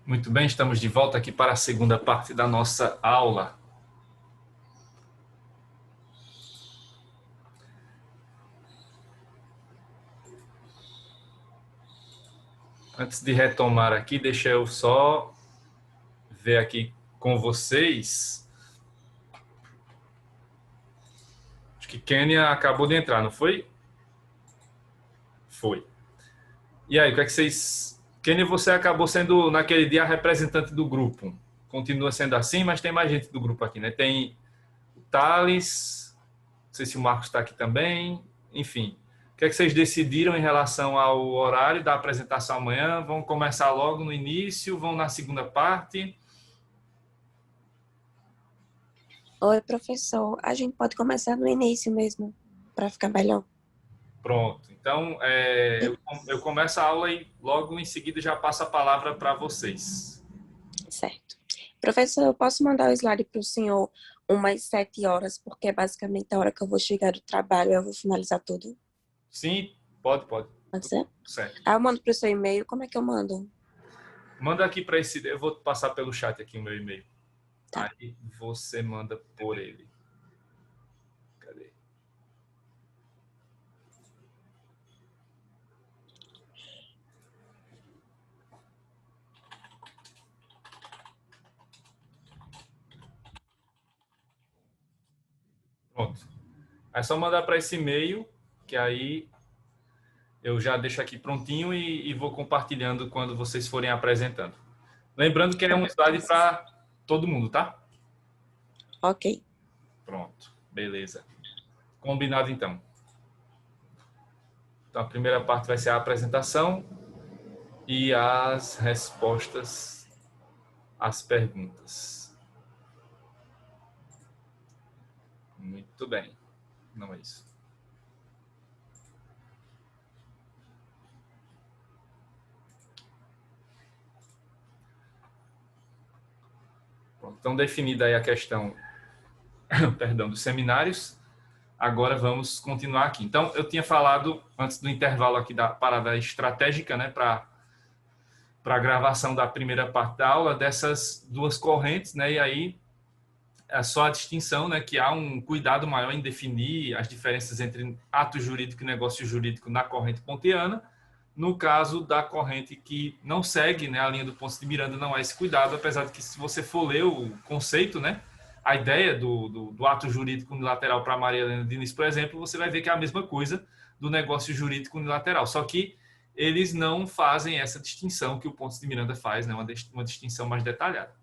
Muito bem, estamos de volta aqui para a segunda parte da nossa aula. Antes de retomar aqui, deixa eu só ver aqui com vocês. Acho que Kênia acabou de entrar, não foi? Foi. E aí, o que é que vocês... Kênia, você acabou sendo, naquele dia, a representante do grupo. Continua sendo assim, mas tem mais gente do grupo aqui, né? Tem o Thales, não sei se o Marcos está aqui também, enfim. O que é que vocês decidiram em relação ao horário da apresentação amanhã? Vão começar logo no início? Vão na segunda parte? Oi, professor. A gente pode começar no início mesmo, para ficar melhor. Pronto. Então, eu começo a aula e logo em seguida já passo a palavra para vocês. Certo. Professor, eu posso mandar o slide para o senhor umas 7 horas, porque é basicamente a hora que eu vou chegar do trabalho e eu vou finalizar tudo. Sim, pode. Pode ser? Certo. Aí eu mando para o seu e-mail. Como é que eu mando? Manda aqui para esse... Eu vou passar pelo chat aqui o meu e-mail. Tá. Aí você manda por ele. Cadê? Pronto. É só mandar para esse e-mail, que aí eu já deixo aqui prontinho e vou compartilhando quando vocês forem apresentando. Lembrando que é um slide para todo mundo, tá? Ok. Pronto. Beleza. Combinado, então. Então, a primeira parte vai ser a apresentação e as respostas às perguntas. Muito bem. Não é isso. Pronto, então, definida aí a questão, perdão, dos seminários, agora vamos continuar aqui. Então, eu tinha falado, antes do intervalo aqui da parada estratégica, né, para a gravação da primeira parte da aula, dessas duas correntes, né, e aí é só a distinção, né, que há um cuidado maior em definir as diferenças entre ato jurídico e negócio jurídico na corrente pontiana. No caso da corrente que não segue, né, a linha do Ponce de Miranda, não há esse cuidado, apesar de que, se você for ler o conceito, né, a ideia do ato jurídico unilateral para Maria Helena Diniz, por exemplo, você vai ver que é a mesma coisa do negócio jurídico unilateral, só que eles não fazem essa distinção que o Ponce de Miranda faz, né, uma distinção mais detalhada.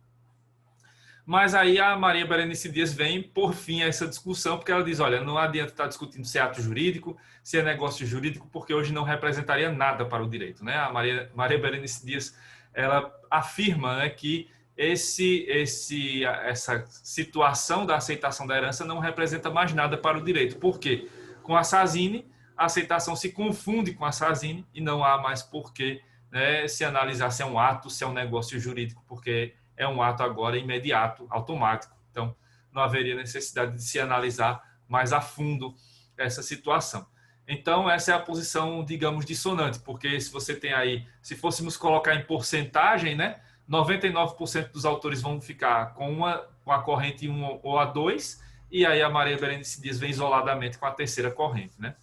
Mas aí a Maria Berenice Dias vem por fim a essa discussão, porque ela diz, olha, não adianta estar discutindo se é ato jurídico, se é negócio jurídico, porque hoje não representaria nada para o direito, né? A Maria Berenice Dias, ela afirma, né, que essa situação da aceitação da herança não representa mais nada para o direito. Por quê? Com a Sazini, a aceitação se confunde com a Sazini e não há mais por que, né, se analisar se é um ato, se é um negócio jurídico, porque é um ato agora imediato, automático. Então, não haveria necessidade de se analisar mais a fundo essa situação. Então, essa é a posição, digamos, dissonante, porque se você tem aí, se fôssemos colocar em porcentagem, né, 99% dos autores vão ficar com a corrente 1 ou a 2, e aí a Maria Berenice Dias vem isoladamente com a terceira corrente, né?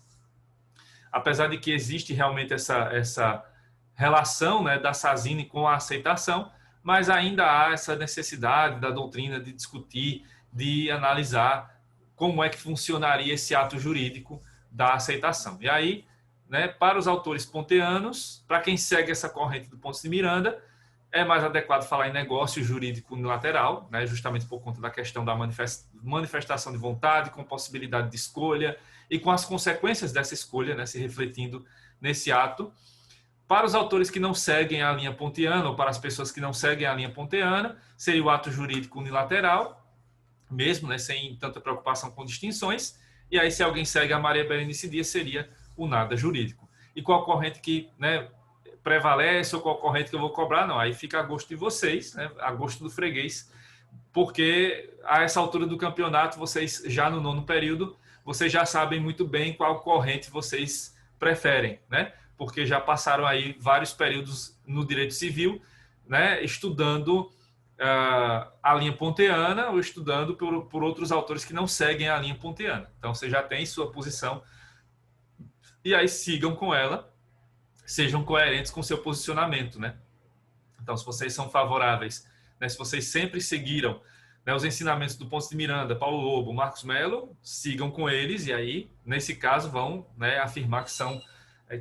Apesar de que existe realmente essa relação, né, da Sazini com a aceitação, mas ainda há essa necessidade da doutrina de discutir, de analisar como é que funcionaria esse ato jurídico da aceitação. E aí, né, para os autores pontianos, para quem segue essa corrente do Ponce de Miranda, é mais adequado falar em negócio jurídico unilateral, né, justamente por conta da questão da manifestação de vontade, com possibilidade de escolha e com as consequências dessa escolha, né, se refletindo nesse ato. Para os autores que não seguem a linha pontiana, ou para as pessoas que não seguem a linha pontiana, seria o ato jurídico unilateral, mesmo, né, sem tanta preocupação com distinções. E aí, se alguém segue a Maria Berenice Dias, seria o nada jurídico. E qual corrente que, né, prevalece, ou qual corrente que eu vou cobrar? Não, aí fica a gosto de vocês, né, a gosto do freguês, porque a essa altura do campeonato, vocês já no nono período, vocês já sabem muito bem qual corrente vocês preferem, né? Porque já passaram aí vários períodos no direito civil, né, estudando a linha ponteana ou estudando por outros autores que não seguem a linha ponteana. Então, você já tem sua posição e aí sigam com ela, sejam coerentes com o seu posicionamento, né? Então, se vocês são favoráveis, né, se vocês sempre seguiram, né, os ensinamentos do Ponce de Miranda, Paulo Lobo, Marcos Mello, sigam com eles e aí, nesse caso, vão, né, afirmar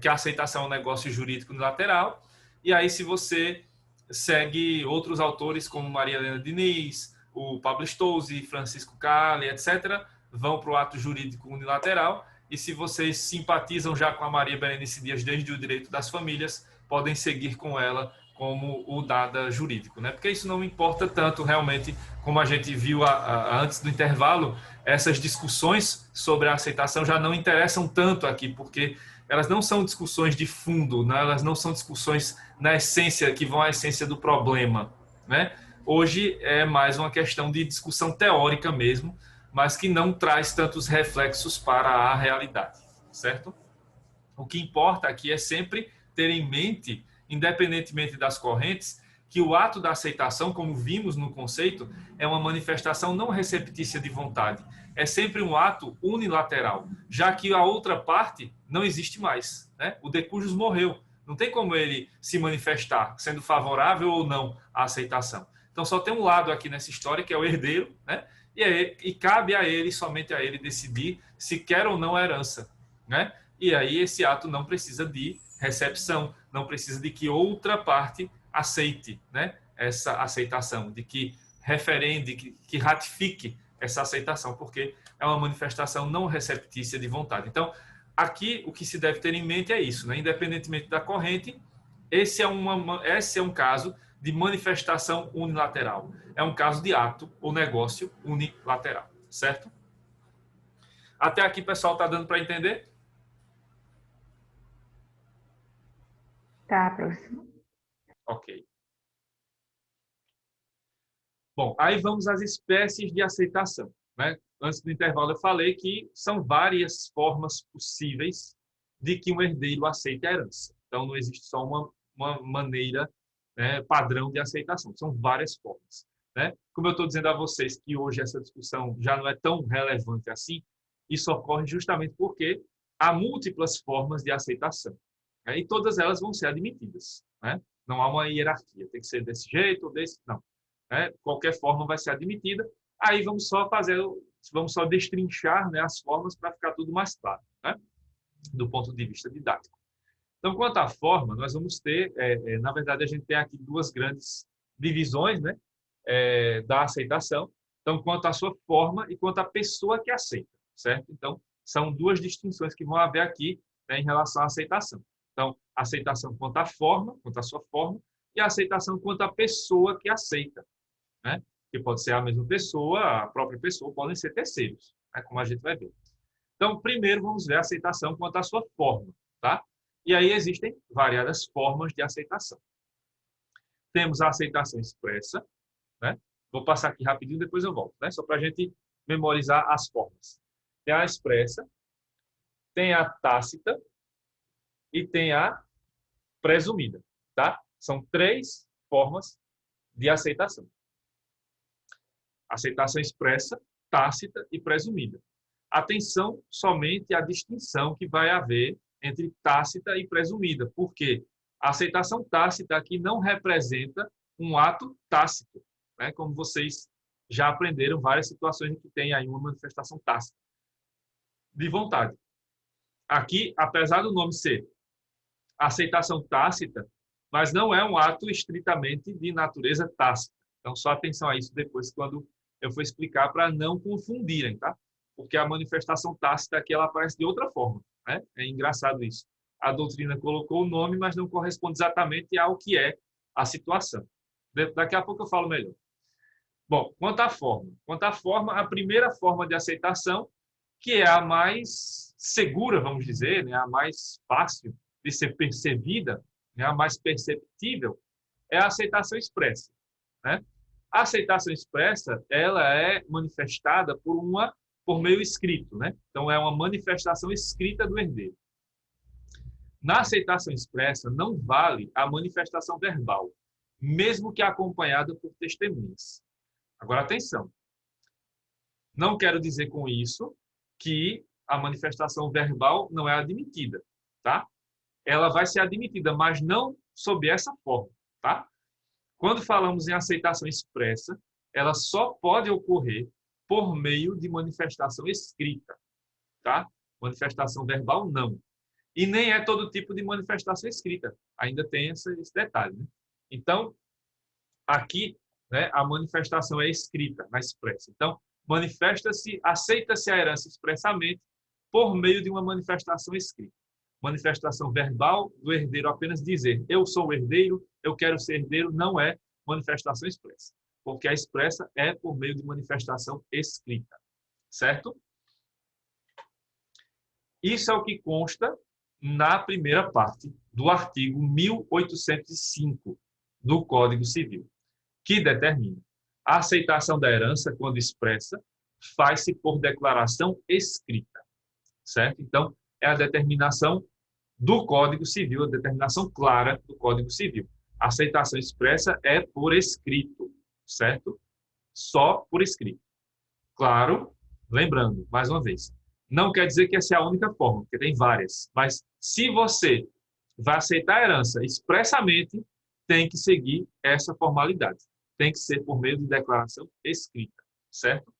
que a aceitação é um negócio jurídico unilateral. E aí, se você segue outros autores como Maria Helena Diniz, o Pablo Stolze, Francisco Cali, etc., vão para o ato jurídico unilateral. E se vocês simpatizam já com a Maria Berenice Dias desde o direito das famílias, podem seguir com ela como o dada jurídico, né? Porque isso não importa tanto realmente, como a gente viu antes do intervalo, essas discussões sobre a aceitação já não interessam tanto aqui, porque elas não são discussões de fundo, né? Elas não são discussões na essência, que vão à essência do problema, né? Hoje é mais uma questão de discussão teórica mesmo, mas que não traz tantos reflexos para a realidade, certo? O que importa aqui é sempre ter em mente, independentemente das correntes, que o ato da aceitação, como vimos no conceito, é uma manifestação não receptícia de vontade. É sempre um ato unilateral, já que a outra parte não existe mais, né? O de cujus morreu. Não tem como ele se manifestar, sendo favorável ou não à aceitação. Então, só tem um lado aqui nessa história, que é o herdeiro, né? E cabe a ele, somente a ele, decidir se quer ou não a herança, né? E aí esse ato não precisa de recepção, não precisa de que outra parte aceite, né, essa aceitação, de que referende, que ratifique essa aceitação, porque é uma manifestação não receptícia de vontade. Então, aqui o que se deve ter em mente é isso, né? Independentemente da corrente, esse é um caso de manifestação unilateral. É um caso de ato ou negócio unilateral, certo? Até aqui, pessoal, está dando para entender? Tá, professor. Ok. Bom, aí vamos às espécies de aceitação, né? Antes do intervalo eu falei que são várias formas possíveis de que um herdeiro aceite a herança. Então, não existe só uma maneira, né, padrão de aceitação. São várias formas, né? Como eu estou dizendo a vocês que hoje essa discussão já não é tão relevante assim, isso ocorre justamente porque há múltiplas formas de aceitação, né? E todas elas vão ser admitidas, né? Não há uma hierarquia, tem que ser desse jeito ou desse, não. Né? Qualquer forma vai ser admitida. Aí vamos só destrinchar, né, as formas para ficar tudo mais claro, né, do ponto de vista didático. Então, quanto à forma, nós vamos ter, na verdade, a gente tem aqui duas grandes divisões, né, da aceitação. Então, quanto à sua forma e quanto à pessoa que aceita, certo? Então, são duas distinções que vão haver aqui, né, em relação à aceitação. Então, aceitação quanto à forma, quanto à sua forma, e a aceitação quanto à pessoa que aceita, né? Que pode ser a mesma pessoa, a própria pessoa, podem ser terceiros, né? Como a gente vai ver. Então, primeiro vamos ver a aceitação quanto à sua forma, tá? E aí existem variadas formas de aceitação. Temos a aceitação expressa, né? Vou passar aqui rapidinho, depois eu volto, né? Só para a gente memorizar as formas. Tem a expressa, tem a tácita e tem a presumida, tá? São três formas de aceitação. Aceitação expressa, tácita e presumida. Atenção somente à distinção que vai haver entre tácita e presumida, porque a aceitação tácita aqui não representa um ato tácito, né? Como vocês já aprenderam, várias situações em que tem aí uma manifestação tácita de vontade. Aqui, apesar do nome ser aceitação tácita, mas não é um ato estritamente de natureza tácita. Então, só atenção a isso depois, quando eu for explicar, para não confundirem, tá? Porque a manifestação tácita aqui ela aparece de outra forma, né? É engraçado isso. A doutrina colocou o nome, mas não corresponde exatamente ao que é a situação. Daqui a pouco eu falo melhor. Bom, quanto à forma, a primeira forma de aceitação, que é a mais segura, vamos dizer, né? A mais fácil de ser percebida, né? A mais perceptível, é a aceitação expressa, né? A aceitação expressa, ela é manifestada por meio escrito, né? Então, é uma manifestação escrita do herdeiro. Na aceitação expressa, não vale a manifestação verbal. mesmo que acompanhada por testemunhas. Agora, atenção. Não quero dizer com isso que a manifestação verbal não é admitida, tá? Ela vai ser admitida, mas não sob essa forma, tá? Quando falamos em aceitação expressa, ela só pode ocorrer por meio de manifestação escrita, tá? Manifestação verbal, não. E nem é todo tipo de manifestação escrita. Ainda tem esse detalhe, né? Então, aqui, né, a manifestação é escrita, na expressa. Então, manifesta-se, aceita-se a herança expressamente por meio de uma manifestação escrita. Manifestação verbal do herdeiro apenas dizer eu sou o herdeiro, eu quero ser herdeiro, não é manifestação expressa. Porque a expressa é por meio de manifestação escrita. Certo? Isso é o que consta na primeira parte do artigo 1805 do Código Civil, que determina a aceitação da herança, quando expressa, faz-se por declaração escrita. Certo? Então, é a determinação do Código Civil, a determinação clara do Código Civil. A aceitação expressa é por escrito, certo? Só por escrito. Claro, lembrando, mais uma vez, não quer dizer que essa é a única forma, porque tem várias. Mas se você vai aceitar a herança expressamente, tem que seguir essa formalidade. Tem que ser por meio de declaração escrita, certo?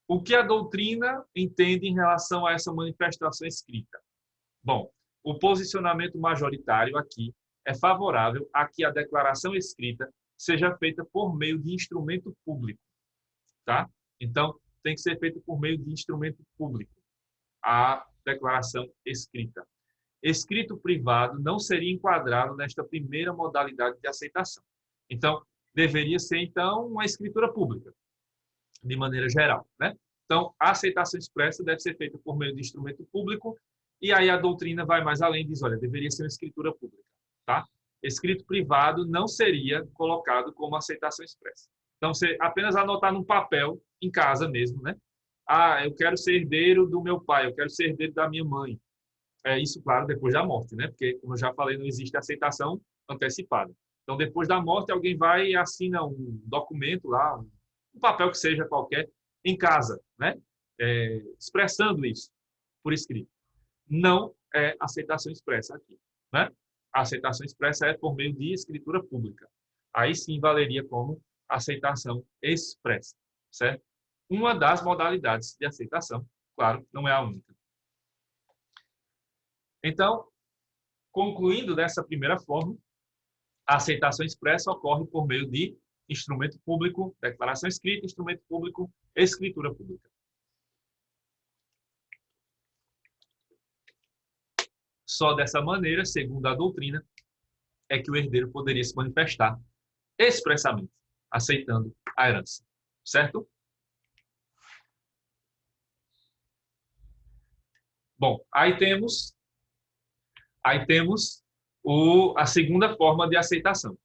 O que a doutrina entende em relação a essa manifestação escrita? Bom, o posicionamento majoritário aqui é favorável a que a declaração escrita seja feita por meio de instrumento público, tá? Então, tem que ser feita por meio de instrumento público, a declaração escrita. Escrito privado não seria enquadrado nesta primeira modalidade de aceitação. Então, deveria ser, então, uma escritura pública, de maneira geral, né? Então, a aceitação expressa deve ser feita por meio de instrumento público, e aí a doutrina vai mais além e diz, olha, deveria ser uma escritura pública, tá? Escrito privado não seria colocado como aceitação expressa. Então, você apenas anotar num papel, em casa mesmo, né? Ah, eu quero ser herdeiro do meu pai, eu quero ser herdeiro da minha mãe. É isso, claro, depois da morte, né? Porque, como eu já falei, não existe aceitação antecipada. Então, depois da morte, alguém vai e assina um documento lá, um papel que seja qualquer, em casa, né? Expressando isso por escrito. Não é aceitação expressa aqui, né? A aceitação expressa é por meio de escritura pública. Aí sim valeria como aceitação expressa, certo? Uma das modalidades de aceitação, claro, não é a única. Então, concluindo dessa primeira forma, a aceitação expressa ocorre por meio de instrumento público, declaração escrita, instrumento público, escritura pública. Só dessa maneira, segundo a doutrina, é que o herdeiro poderia se manifestar expressamente, aceitando a herança. Certo? Bom, aí temos a segunda forma de aceitação,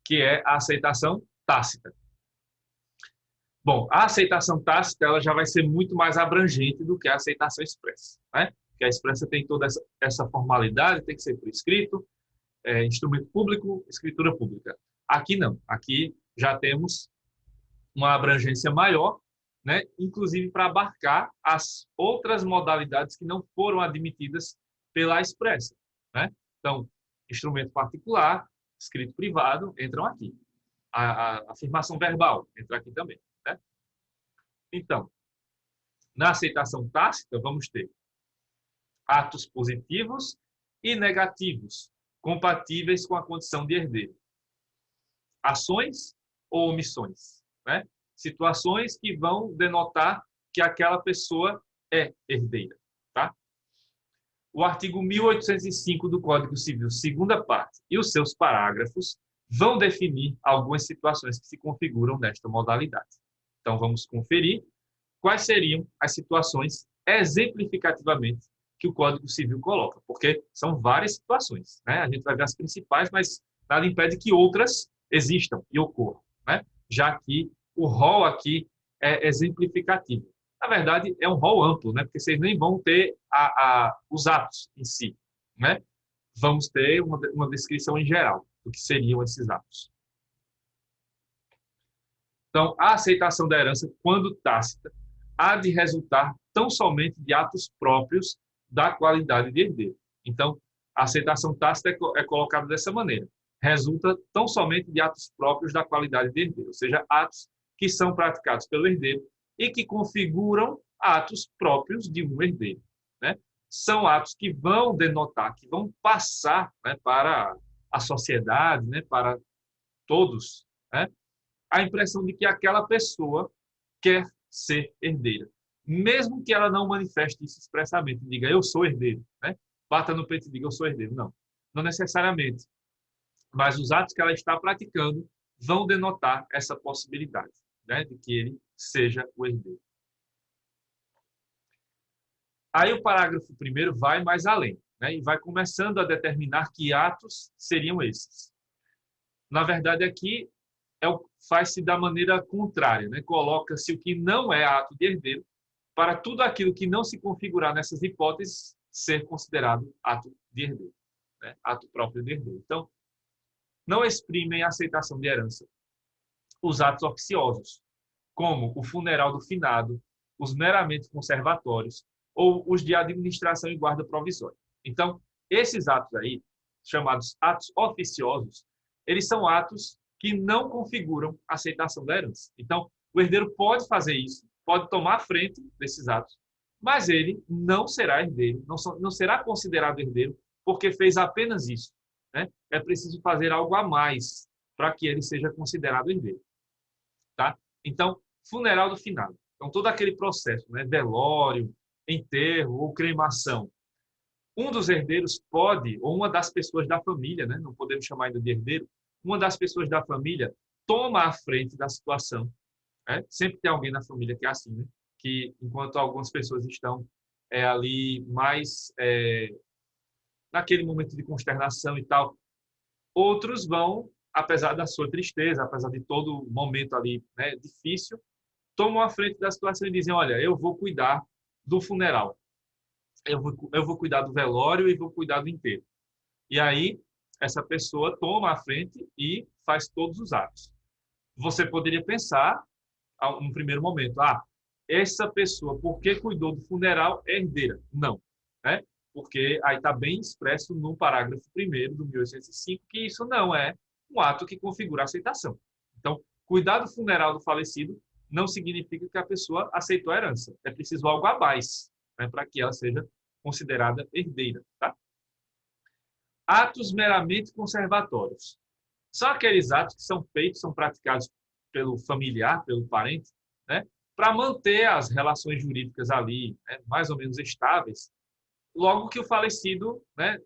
que é a aceitação tácita. Bom, a aceitação tácita ela já vai ser muito mais abrangente do que a aceitação expressa, né? Porque a expressa tem toda essa formalidade, tem que ser por escrito, instrumento público, escritura pública. Aqui não, aqui já temos uma abrangência maior, né? Inclusive para abarcar as outras modalidades que não foram admitidas pela expressa, né? Então, instrumento particular, escrito privado, entram aqui. A afirmação verbal entra aqui também, né? Então, na aceitação tácita, vamos ter atos positivos e negativos, compatíveis com a condição de herdeiro. Ações ou omissões, né? Situações que vão denotar que aquela pessoa é herdeira, tá? O artigo 1805 do Código Civil, segunda parte, e os seus parágrafos vão definir algumas situações que se configuram nesta modalidade. Então, vamos conferir quais seriam as situações exemplificativamente que o Código Civil coloca, porque são várias situações, né? A gente vai ver as principais, mas nada impede que outras existam e ocorram, né? Já que o rol aqui é exemplificativo. Na verdade, é um rol amplo, né? Porque vocês nem vão ter os atos em si, né? vamos ter uma descrição em geral do que seriam esses atos. Então, a aceitação da herança, quando tácita, há de resultar tão somente de atos próprios da qualidade de herdeiro. Então, a aceitação tácita é colocada dessa maneira. Resulta tão somente de atos próprios da qualidade de herdeiro, ou seja, atos que são praticados pelo herdeiro e que configuram atos próprios de um herdeiro, né? São atos que vão denotar, que vão passar, né, para a sociedade, né, para todos, né, a impressão de que aquela pessoa quer ser herdeira, mesmo que ela não manifeste isso expressamente, diga eu sou herdeiro, né? Bata no peito e diga eu sou herdeiro. Não, não necessariamente. Mas os atos que ela está praticando vão denotar essa possibilidade, né, de que ele seja o herdeiro. Aí o parágrafo 1º vai mais além, né, e vai começando a determinar que atos seriam esses. Na verdade, aqui faz-se da maneira contrária, né? Coloca-se o que não é ato de herdeiro para tudo aquilo que não se configurar nessas hipóteses ser considerado ato de herdeiro, né? Ato próprio de herdeiro. Então, não exprimem a aceitação de herança os atos oficiosos, como o funeral do finado, os meramente conservatórios ou os de administração e guarda provisória. Então, esses atos aí, chamados atos oficiosos, eles são atos que não configuram a aceitação da herança. Então, o herdeiro pode fazer isso, pode tomar a frente desses atos, mas ele não será herdeiro, não será considerado herdeiro porque fez apenas isso, né? É preciso fazer algo a mais para que ele seja considerado herdeiro, tá? Então, funeral do finado. Então, todo aquele processo, né? Velório, enterro ou cremação. Um dos herdeiros pode, ou uma das pessoas da família, né? Não podemos chamar ainda de herdeiro, uma das pessoas da família toma a frente da situação. Né? Sempre tem alguém na família que é assim, né? Que enquanto algumas pessoas estão ali mais naquele momento de consternação e tal, outros vão, apesar da sua tristeza, apesar de todo momento ali, né, difícil, tomam a frente da situação e dizem, olha, eu vou cuidar do funeral, eu vou cuidar do velório e vou cuidar do enterro. E aí, essa pessoa toma a frente e faz todos os atos. Você poderia pensar, num primeiro momento, essa pessoa, porque cuidou do funeral, é herdeira. Não, né? Porque aí está bem expresso no parágrafo 1º do 1805 que isso não é um ato que configura aceitação. Então, cuidar do funeral do falecido não significa que a pessoa aceitou a herança. É preciso algo a mais, né, para que ela seja considerada herdeira, tá? Atos meramente conservatórios. São aqueles atos que são feitos, são praticados pelo familiar, pelo parente, né, para manter as relações jurídicas ali, né, mais ou menos estáveis, logo que o falecido, né,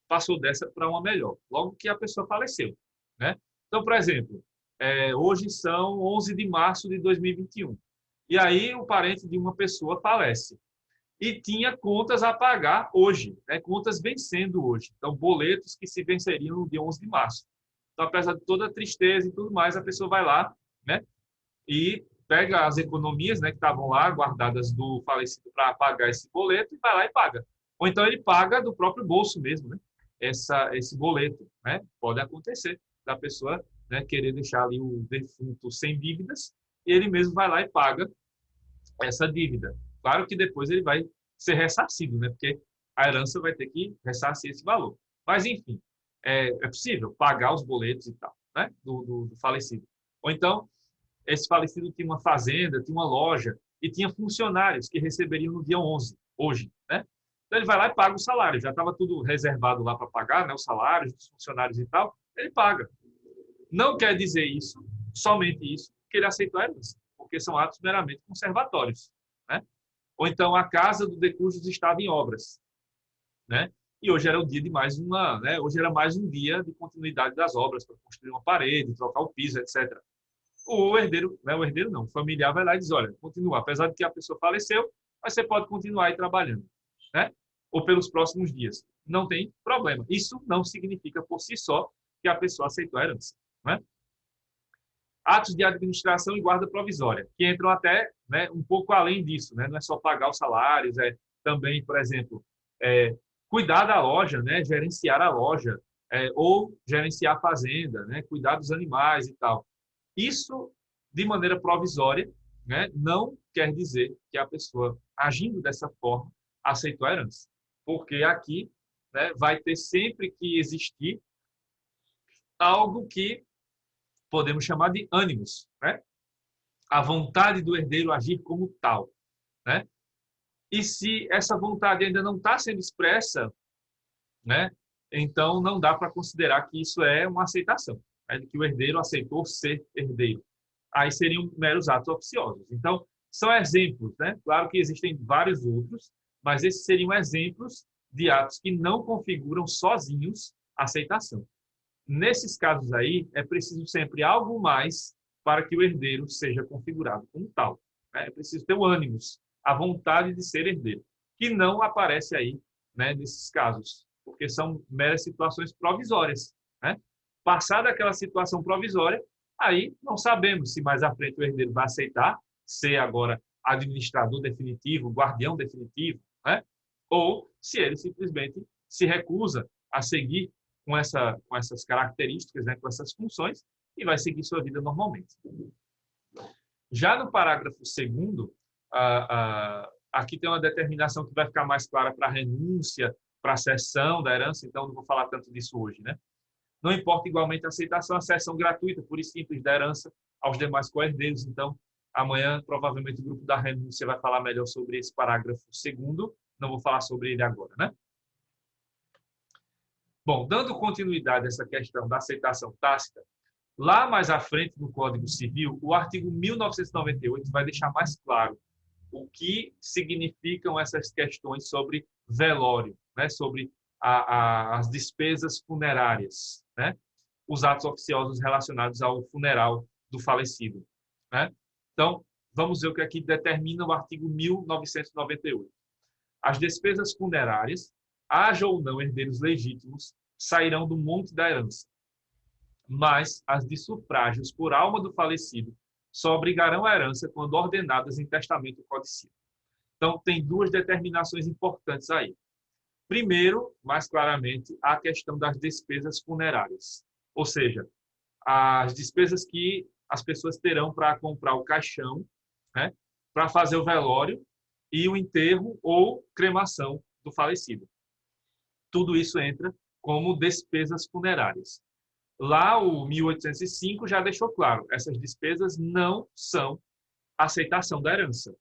passou dessa para uma melhor, logo que a pessoa faleceu, né? Então, por exemplo, hoje são 11 de março de 2021, e aí o parente de uma pessoa falece. E tinha contas a pagar hoje, né? Contas vencendo hoje. Então, boletos que se venceriam no dia 11 de março. Então, apesar de toda a tristeza e tudo mais, a pessoa vai lá, né? E pega as economias, né, que estavam lá guardadas do falecido para pagar esse boleto e vai lá e paga. Ou então ele paga do próprio bolso mesmo, né? Esse boleto, né? Pode acontecer da pessoa, né, querer deixar ali o defunto sem dívidas e ele mesmo vai lá e paga essa dívida. Claro que depois ele vai ser ressarcido, né? Porque a herança vai ter que ressarcir esse valor. Mas, enfim, é possível pagar os boletos e tal, né? Do falecido. Ou então, esse falecido tinha uma fazenda, tinha uma loja e tinha funcionários que receberiam no dia 11, hoje, né? Então, ele vai lá e paga o salário. Já estava tudo reservado lá para pagar, né? Os salários dos funcionários e tal. Ele paga. Não quer dizer isso, somente isso, que ele aceitou a herança, porque são atos meramente conservatórios, né? Ou então a casa do decujus estava em obras, né? E hoje era o dia de mais uma, né? Hoje era mais um dia de continuidade das obras para construir uma parede, trocar o piso, etc. O herdeiro, né? O herdeiro não, o familiar vai lá e diz, olha, continua, apesar de que a pessoa faleceu, mas você pode continuar aí trabalhando, né? Ou pelos próximos dias. Não tem problema. Isso não significa por si só que a pessoa aceitou a herança, né? Atos de administração e guarda provisória, que entram até, né, um pouco além disso, né? Não é só pagar os salários, é também, por exemplo, cuidar da loja, né? Gerenciar a loja, ou gerenciar a fazenda, né? Cuidar dos animais e tal. Isso, de maneira provisória, né? Não quer dizer que a pessoa, agindo dessa forma, aceitou a herança. Porque aqui, né, vai ter sempre que existir algo que podemos chamar de ânimos, né? A vontade do herdeiro agir como tal, né? E se essa vontade ainda não está sendo expressa, né? Então não dá para considerar que isso é uma aceitação, né? De que o herdeiro aceitou ser herdeiro. Aí seriam meros atos oficiosos. Então são exemplos, né? Claro que existem vários outros, mas esses seriam exemplos de atos que não configuram sozinhos a aceitação. Nesses casos aí, é preciso sempre algo mais para que o herdeiro seja configurado como tal, né? É preciso ter o ânimos, a vontade de ser herdeiro, que não aparece aí, né, nesses casos, porque são meras situações provisórias, né? Passada aquela situação provisória, aí não sabemos se mais à frente o herdeiro vai aceitar ser agora administrador definitivo, guardião definitivo, né? Ou se ele simplesmente se recusa a seguir com essas características, né, com essas funções, e vai seguir sua vida normalmente. Já no parágrafo 2º, aqui tem uma determinação que vai ficar mais clara para a renúncia, para a cessão da herança, então não vou falar tanto disso hoje, né? Não importa igualmente a aceitação, a cessão gratuita, pura e simples, da herança aos demais co-herdeiros. Então, amanhã, provavelmente, o grupo da renúncia vai falar melhor sobre esse parágrafo 2º, não vou falar sobre ele agora, né? Bom, dando continuidade a essa questão da aceitação tácita, lá mais à frente no Código Civil, o artigo 1998 vai deixar mais claro o que significam essas questões sobre velório, né? Sobre as despesas funerárias, né? Os atos oficiosos relacionados ao funeral do falecido, né? Então, vamos ver o que aqui determina o artigo 1998. As despesas funerárias, haja ou não herdeiros legítimos, sairão do monte da herança. Mas as de sufrágios por alma do falecido só obrigarão a herança quando ordenadas em testamento codicil. Então, tem duas determinações importantes aí. Primeiro, mais claramente, a questão das despesas funerárias. Ou seja, as despesas que as pessoas terão para comprar o caixão, né, para fazer o velório e o enterro ou cremação do falecido. Tudo isso entra como despesas funerárias. Lá, o 1805 já deixou claro, essas despesas não são aceitação da herança.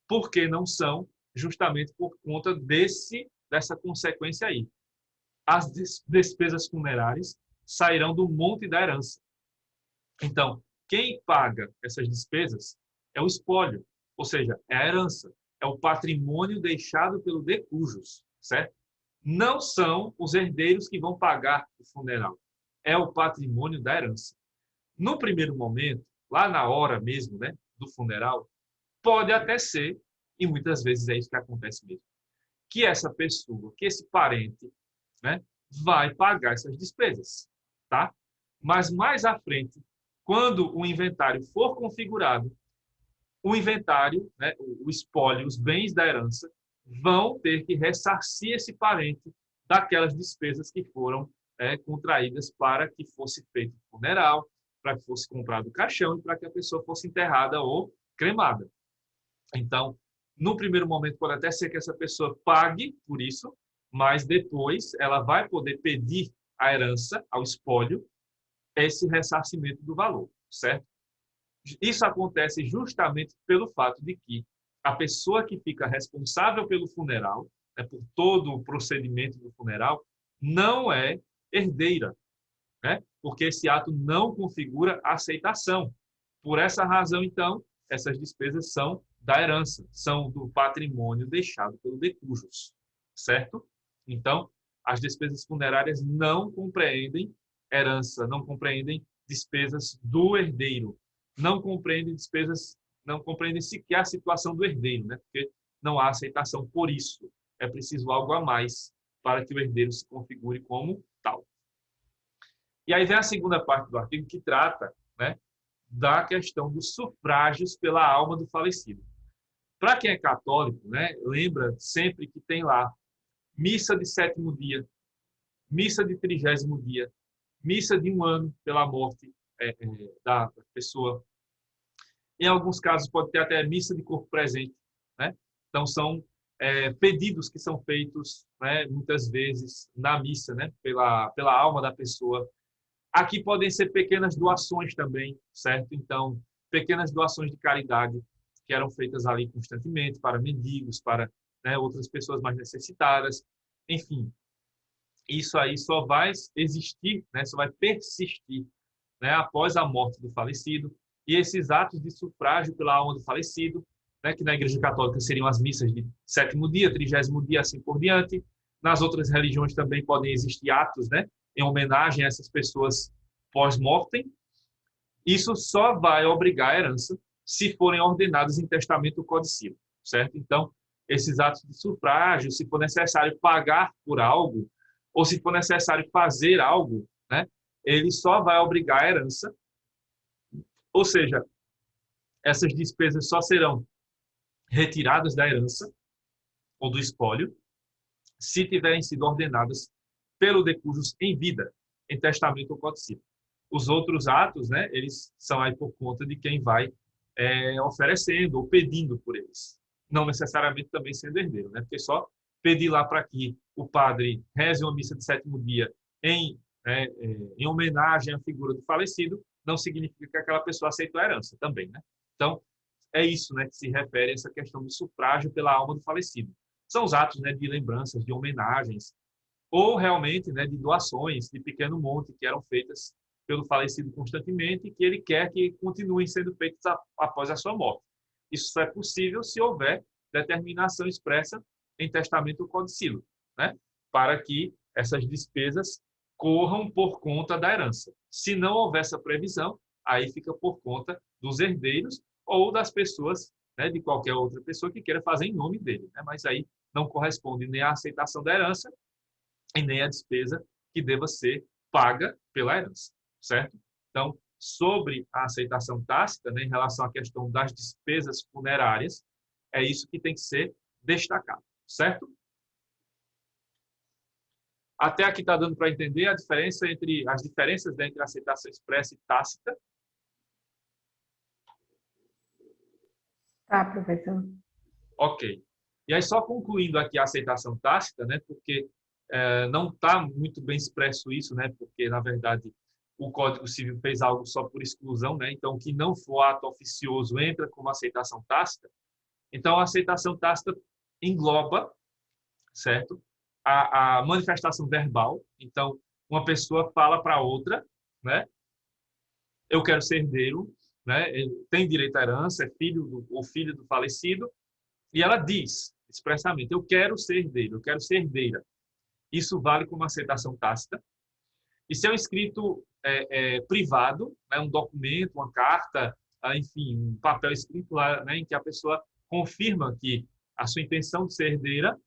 Por que não são? Justamente por conta dessa consequência aí. As despesas funerárias sairão do monte da herança. Então, quem paga essas despesas é o espólio, ou seja, é a herança, é o patrimônio deixado pelo de cujus, certo? Não são os herdeiros que vão pagar o funeral, é o patrimônio da herança. No primeiro momento, lá na hora mesmo, né, do funeral, pode até ser, e muitas vezes é isso que acontece mesmo, que essa pessoa, que esse parente, né, vai pagar essas despesas, tá? Mas mais à frente, quando o inventário for configurado, o inventário, né, o espólio, os bens da herança, vão ter que ressarcir esse parente daquelas despesas que foram contraídas para que fosse feito o funeral, para que fosse comprado o caixão e para que a pessoa fosse enterrada ou cremada. Então, no primeiro momento, pode até ser que essa pessoa pague por isso, mas depois ela vai poder pedir à herança, ao espólio, esse ressarcimento do valor, certo? Isso acontece justamente pelo fato de que a pessoa que fica responsável pelo funeral, né, por todo o procedimento do funeral, não é herdeira, né? Porque esse ato não configura aceitação. Por essa razão, então, essas despesas são da herança, são do patrimônio deixado pelo de cujus, certo? Então, as despesas funerárias não compreendem herança, não compreendem despesas do herdeiro, não compreendem despesas, não compreendem sequer a situação do herdeiro, né? Porque não há aceitação por isso. É preciso algo a mais para que o herdeiro se configure como tal. E aí vem a segunda parte do artigo que trata, né, da questão dos sufrágios pela alma do falecido. Para quem é católico, né, lembra sempre que tem lá missa de 7º dia, missa de 30º dia, missa de 1 ano pela morte da pessoa. Em alguns casos, pode ter até missa de corpo presente, né? Então, são pedidos que são feitos, né, muitas vezes na missa, né, pela alma da pessoa. Aqui podem ser pequenas doações também, certo? Então, pequenas doações de caridade que eram feitas ali constantemente para mendigos, para, né, outras pessoas mais necessitadas. Enfim, isso aí só vai existir, né, só vai persistir, né, após a morte do falecido. E esses atos de sufrágio pela alma do falecido, né, que na Igreja Católica seriam as missas de 7º dia, 30º dia, assim por diante. Nas outras religiões também podem existir atos, né, em homenagem a essas pessoas pós-mortem. Isso só vai obrigar a herança se forem ordenados em testamento codicil, certo? Então, esses atos de sufrágio, se for necessário pagar por algo, ou se for necessário fazer algo, né, ele só vai obrigar a herança. Ou seja, essas despesas só serão retiradas da herança ou do espólio se tiverem sido ordenadas pelo de cujus em vida, em testamento ou codicil. Os outros atos, né, eles são aí por conta de quem vai oferecendo ou pedindo por eles. Não necessariamente também sendo herdeiro, né? Porque só pedir lá para que o padre reze uma missa de 7º dia em homenagem à figura do falecido, não significa que aquela pessoa aceitou a herança também, né? Então, é isso, né, que se refere a essa questão do sufrágio pela alma do falecido. São os atos, né, de lembranças, de homenagens, ou realmente, né, de doações de pequeno monte que eram feitas pelo falecido constantemente e que ele quer que continuem sendo feitas após a sua morte. Isso só é possível se houver determinação expressa em testamento codicil, né, para que essas despesas corram por conta da herança. Se não houver essa previsão, aí fica por conta dos herdeiros ou das pessoas, né, de qualquer outra pessoa que queira fazer em nome dele, né? Mas aí não corresponde nem à aceitação da herança e nem à despesa que deva ser paga pela herança, certo? Então, sobre a aceitação tácita, né, em relação à questão das despesas funerárias, é isso que tem que ser destacado, certo? Até aqui está dando para entender as diferenças entre a aceitação expressa e tácita? Tá, professor. Ok. E aí, só concluindo aqui a aceitação tácita, né, porque não está muito bem expresso isso, né, porque, na verdade, o Código Civil fez algo só por exclusão, né, então, o que não for ato oficioso entra como aceitação tácita. Então, a aceitação tácita engloba, certo, a manifestação verbal. Então, uma pessoa fala para outra, né, eu quero ser herdeiro, né, ele tem direito à herança, é filho do falecido, e ela diz expressamente, eu quero ser herdeiro, eu quero ser herdeira. Isso vale como aceitação tácita. E se é um escrito privado, né, um documento, uma carta, enfim, um papel escrito lá, né, em que a pessoa confirma que a sua intenção de ser herdeira,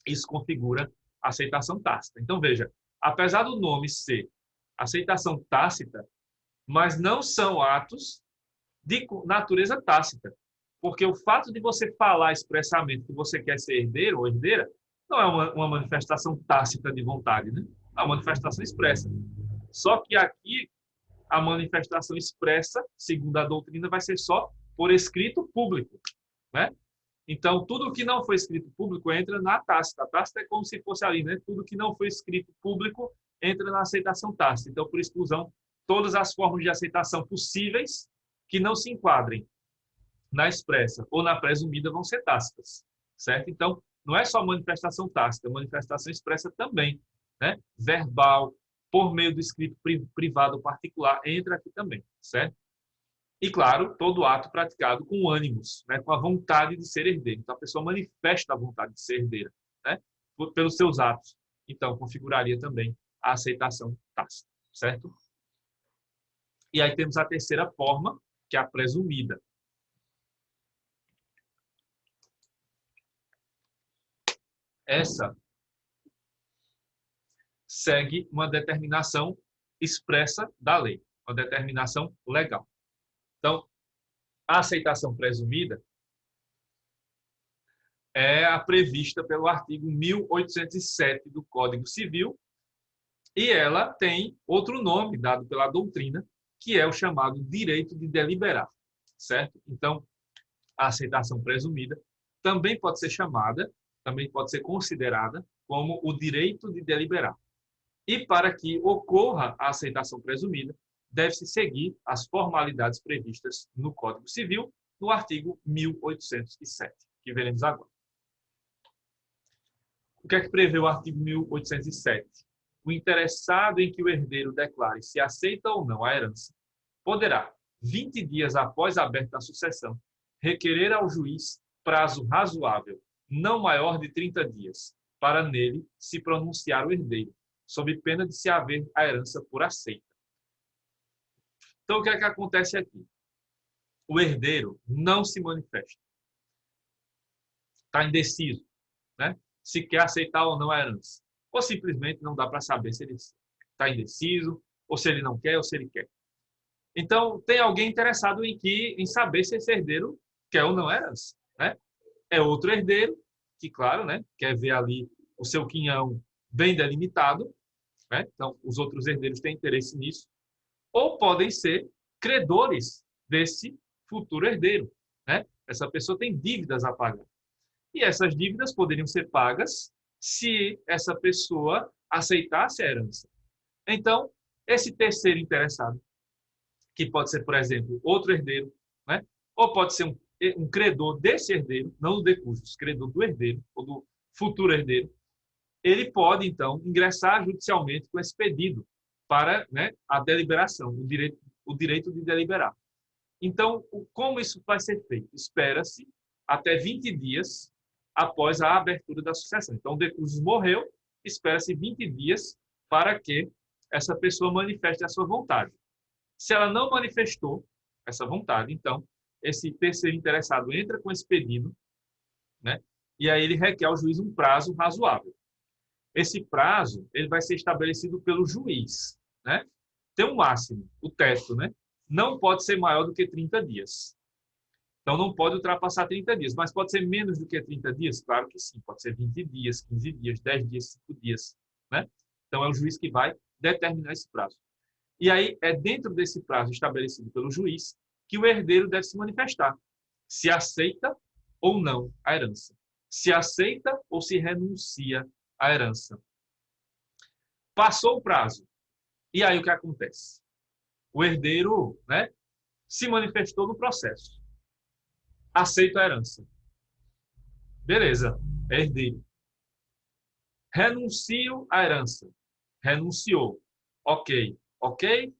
isso configura aceitação tácita. Então, veja, apesar do nome ser aceitação tácita, mas não são atos de natureza tácita. Porque o fato de você falar expressamente que você quer ser herdeiro ou herdeira não é uma manifestação tácita de vontade, né? É uma manifestação expressa. Só que aqui, a manifestação expressa, segundo a doutrina, vai ser só por escrito público, né? Então, tudo que não foi escrito público entra na tácita. A tácita é como se fosse ali, né? Tudo que não foi escrito público entra na aceitação tácita. Então, por exclusão, todas as formas de aceitação possíveis que não se enquadrem na expressa ou na presumida vão ser tácitas, certo? Então, não é só manifestação tácita, manifestação expressa também, né? Verbal, por meio do escrito privado ou particular, entra aqui também, certo? E, claro, todo ato praticado com ânimos, né? Com a vontade de ser herdeiro. Então, a pessoa manifesta a vontade de ser herdeira, né? Pelos seus atos. Então, configuraria também a aceitação tácita, certo? E aí temos a terceira forma, que é a presumida. Essa segue uma determinação expressa da lei, uma determinação legal. Então, a aceitação presumida é a prevista pelo artigo 1807 do Código Civil, e ela tem outro nome dado pela doutrina, que é o chamado direito de deliberar, certo? Então, a aceitação presumida também pode ser chamada, também pode ser considerada como o direito de deliberar. E para que ocorra a aceitação presumida, deve-se seguir as formalidades previstas no Código Civil, no artigo 1807, que veremos agora. O que é que prevê o artigo 1807? O interessado em que o herdeiro declare se aceita ou não a herança poderá, 20 dias após a aberta a sucessão, requerer ao juiz prazo razoável, não maior de 30 dias, para nele se pronunciar o herdeiro, sob pena de se haver a herança por aceita. Então, o que é que acontece aqui? O herdeiro não se manifesta. Está indeciso, né? Se quer aceitar ou não a herança. Ou simplesmente não dá para saber se ele está indeciso, ou se ele não quer, ou se ele quer. Então, tem alguém interessado em saber se esse herdeiro quer ou não a herança, né? É outro herdeiro, que, claro, né, quer ver ali o seu quinhão bem delimitado, né? Então, os outros herdeiros têm interesse nisso. Ou podem ser credores desse futuro herdeiro, né? Essa pessoa tem dívidas a pagar. E essas dívidas poderiam ser pagas se essa pessoa aceitasse a herança. Então, esse terceiro interessado, que pode ser, por exemplo, outro herdeiro, né? Ou pode ser um credor desse herdeiro, não do de cujos, credor do herdeiro ou do futuro herdeiro, ele pode, então, ingressar judicialmente com esse pedido para, né, a deliberação, o direito de deliberar. Então, como isso vai ser feito? Espera-se até 20 dias após a abertura da sucessão. Então, o de cujos morreu, espera-se 20 dias para que essa pessoa manifeste a sua vontade. Se ela não manifestou essa vontade, então, esse terceiro interessado entra com esse pedido, né? E aí ele requer ao juiz um prazo razoável. Esse prazo ele vai ser estabelecido pelo juiz, né? Tem um máximo, o teto, né? Não pode ser maior do que 30 dias. Então, não pode ultrapassar 30 dias, mas pode ser menos do que 30 dias? Claro que sim, pode ser 20 dias, 15 dias, 10 dias, 5 dias, né? Então, é o juiz que vai determinar esse prazo. E aí, é dentro desse prazo estabelecido pelo juiz que o herdeiro deve se manifestar, se aceita ou não a herança, se aceita ou se renuncia à herança. Passou o prazo, e aí o que acontece? O herdeiro, né, se manifestou no processo, aceita a herança. Beleza, é herdeiro. Renuncio à herança. Renunciou. Ok. Ok?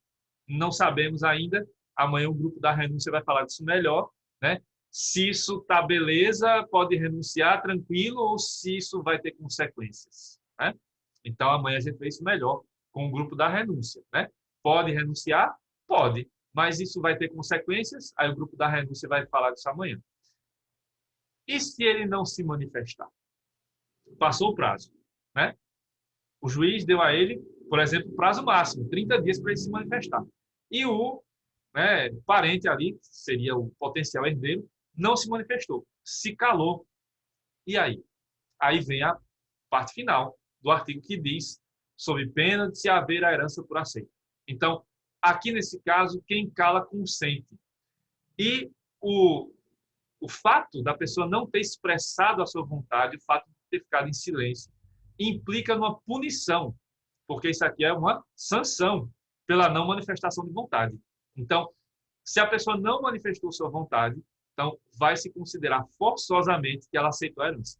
Não sabemos ainda. Amanhã o grupo da renúncia vai falar disso melhor, né? Se isso tá beleza, pode renunciar tranquilo ou se isso vai ter consequências, né? Então amanhã a gente vê isso melhor com o grupo da renúncia, né? Pode renunciar? Pode, mas isso vai ter consequências, aí o grupo da renúncia vai falar disso amanhã. E se ele não se manifestar? Passou o prazo, né? O juiz deu a ele, por exemplo, prazo máximo, 30 dias para ele se manifestar. E o, né, parente ali, seria o potencial herdeiro, não se manifestou, se calou. E aí? Aí vem a parte final do artigo que diz sob pena de se haver a herança por aceito. Então, aqui nesse caso, quem cala consente. E o fato da pessoa não ter expressado a sua vontade, o fato de ter ficado em silêncio, implica numa punição, porque isso aqui é uma sanção pela não manifestação de vontade. Então, se a pessoa não manifestou sua vontade, então vai se considerar forçosamente que ela aceitou a herança.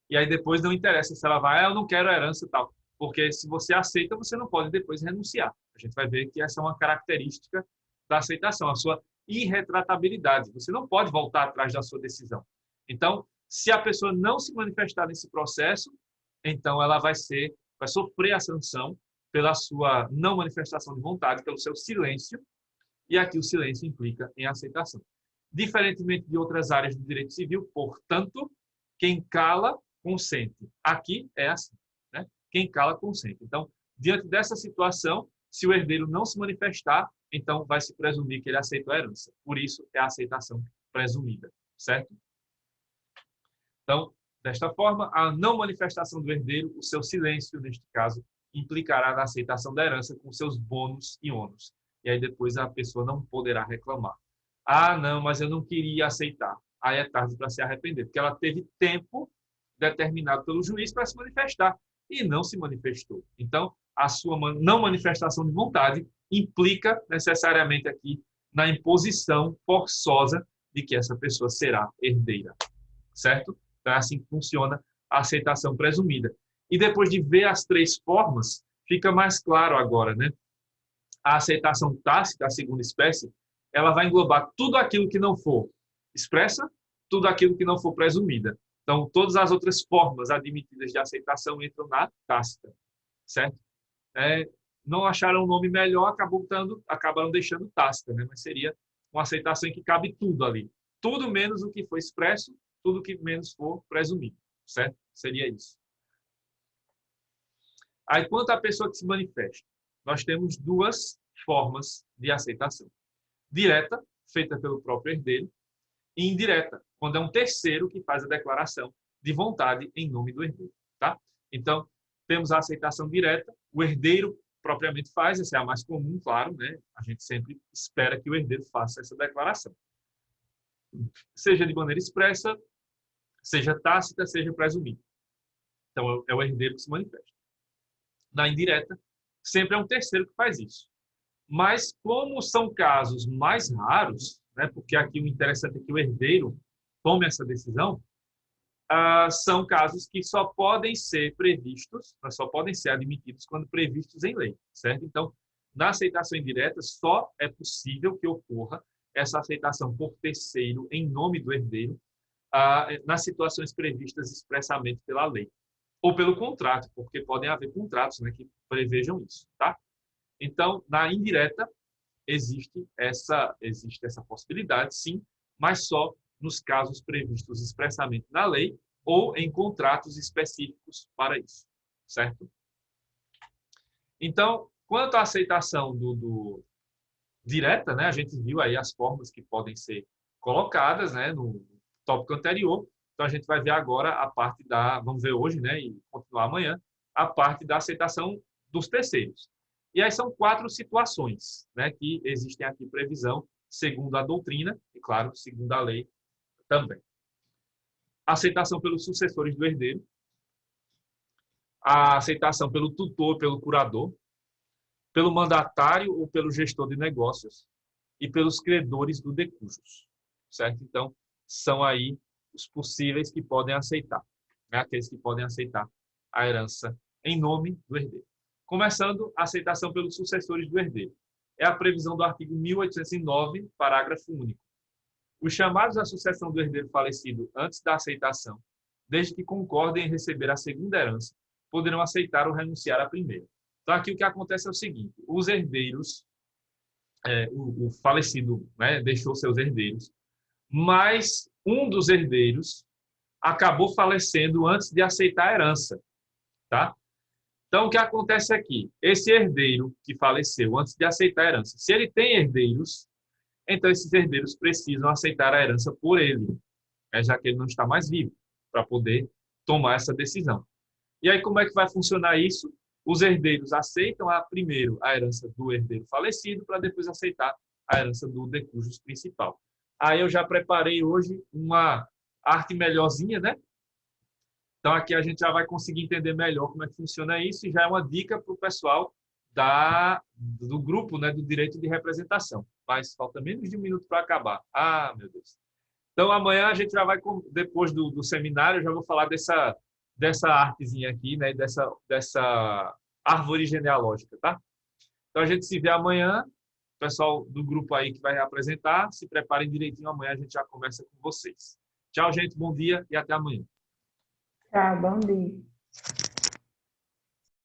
E aí depois não interessa se ela vai, eu não quero a herança e tal, porque se você aceita, você não pode depois renunciar. A gente vai ver que essa é uma característica da aceitação, a sua irretratabilidade. Você não pode voltar atrás da sua decisão. Então, se a pessoa não se manifestar nesse processo, então ela vai sofrer a sanção pela sua não manifestação de vontade, pelo seu silêncio, e aqui o silêncio implica em aceitação. Diferentemente de outras áreas do direito civil, portanto, quem cala, consente. Aqui é assim, né? Quem cala, consente. Então, diante dessa situação, se o herdeiro não se manifestar, então vai se presumir que ele aceitou a herança. Por isso, é a aceitação presumida, certo? Então, desta forma, a não manifestação do herdeiro, o seu silêncio, neste caso, implicará na aceitação da herança com seus bônus e ônus. E aí depois a pessoa não poderá reclamar. Ah, não, mas eu não queria aceitar. Aí é tarde para se arrepender, porque ela teve tempo determinado pelo juiz para se manifestar e não se manifestou. Então, a sua não manifestação de vontade implica necessariamente aqui na imposição forçosa de que essa pessoa será herdeira, certo? Então, é assim que funciona a aceitação presumida. E depois de ver as três formas, fica mais claro agora, né? A aceitação tácita, a segunda espécie, ela vai englobar tudo aquilo que não for expressa, tudo aquilo que não for presumida. Então, todas as outras formas admitidas de aceitação entram na tácita, certo? Não acharam um nome melhor, acabaram deixando tácita, né? Mas seria uma aceitação em que cabe tudo ali. Tudo menos o que foi expresso, tudo que menos for presumido, certo? Seria isso. Aí, quanto à pessoa que se manifesta, nós temos duas formas de aceitação. Direta, feita pelo próprio herdeiro, e indireta, quando é um terceiro que faz a declaração de vontade em nome do herdeiro, tá? Então, temos a aceitação direta, o herdeiro propriamente faz, essa é a mais comum, claro, né? A gente sempre espera que o herdeiro faça essa declaração. Seja de maneira expressa, seja tácita, seja presumida. Então, é o herdeiro que se manifesta. Na indireta, sempre é um terceiro que faz isso. Mas, como são casos mais raros, né, porque aqui o interessante é que o herdeiro tome essa decisão, são casos que só podem ser previstos, só podem ser admitidos quando previstos em lei, certo? Então, na aceitação indireta, só é possível que ocorra essa aceitação por terceiro em nome do herdeiro nas situações previstas expressamente pela lei. Ou pelo contrato, porque podem haver contratos, né, que prevejam isso, tá? Então, na indireta, existe essa possibilidade, sim, mas só nos casos previstos expressamente na lei ou em contratos específicos para isso, certo? Então, quanto à aceitação direta, né, a gente viu aí as formas que podem ser colocadas, né, no tópico anterior. Então, a gente vai ver agora a parte vamos ver hoje, né, e continuar amanhã, a parte da aceitação dos terceiros. E aí são 4 situações, né, que existem aqui previsão, segundo a doutrina e, claro, segundo a lei também. Aceitação pelos sucessores do herdeiro, a aceitação pelo tutor, pelo curador, pelo mandatário ou pelo gestor de negócios e pelos credores do decujus, certo? Então, são aí os possíveis que podem aceitar, né? Aqueles que podem aceitar a herança em nome do herdeiro. Começando, a aceitação pelos sucessores do herdeiro. É a previsão do artigo 1809, parágrafo único. Os chamados à sucessão do herdeiro falecido antes da aceitação, desde que concordem em receber a segunda herança, poderão aceitar ou renunciar à primeira. Então, aqui o que acontece é o seguinte: os herdeiros, o falecido, né, deixou seus herdeiros, mas um dos herdeiros acabou falecendo antes de aceitar a herança, tá? Então, o que acontece aqui? Esse herdeiro que faleceu antes de aceitar a herança, se ele tem herdeiros, então esses herdeiros precisam aceitar a herança por ele, né, já que ele não está mais vivo, para poder tomar essa decisão. E aí, como é que vai funcionar isso? Os herdeiros aceitam primeiro a herança do herdeiro falecido, para depois aceitar a herança do decujus principal. Aí eu já preparei hoje uma arte melhorzinha, né? Então, aqui a gente já vai conseguir entender melhor como é que funciona isso e já é uma dica para o pessoal do grupo, né, do direito de representação. Mas falta menos de 1 minuto para acabar. Ah, meu Deus. Então, amanhã a gente já vai, depois do seminário, eu já vou falar dessa artezinha aqui, né, dessa árvore genealógica, tá? Então, a gente se vê amanhã. O pessoal do grupo aí que vai apresentar, se preparem direitinho. Amanhã a gente já conversa com vocês. Tchau, gente. Bom dia e até amanhã. Tchau, bom dia.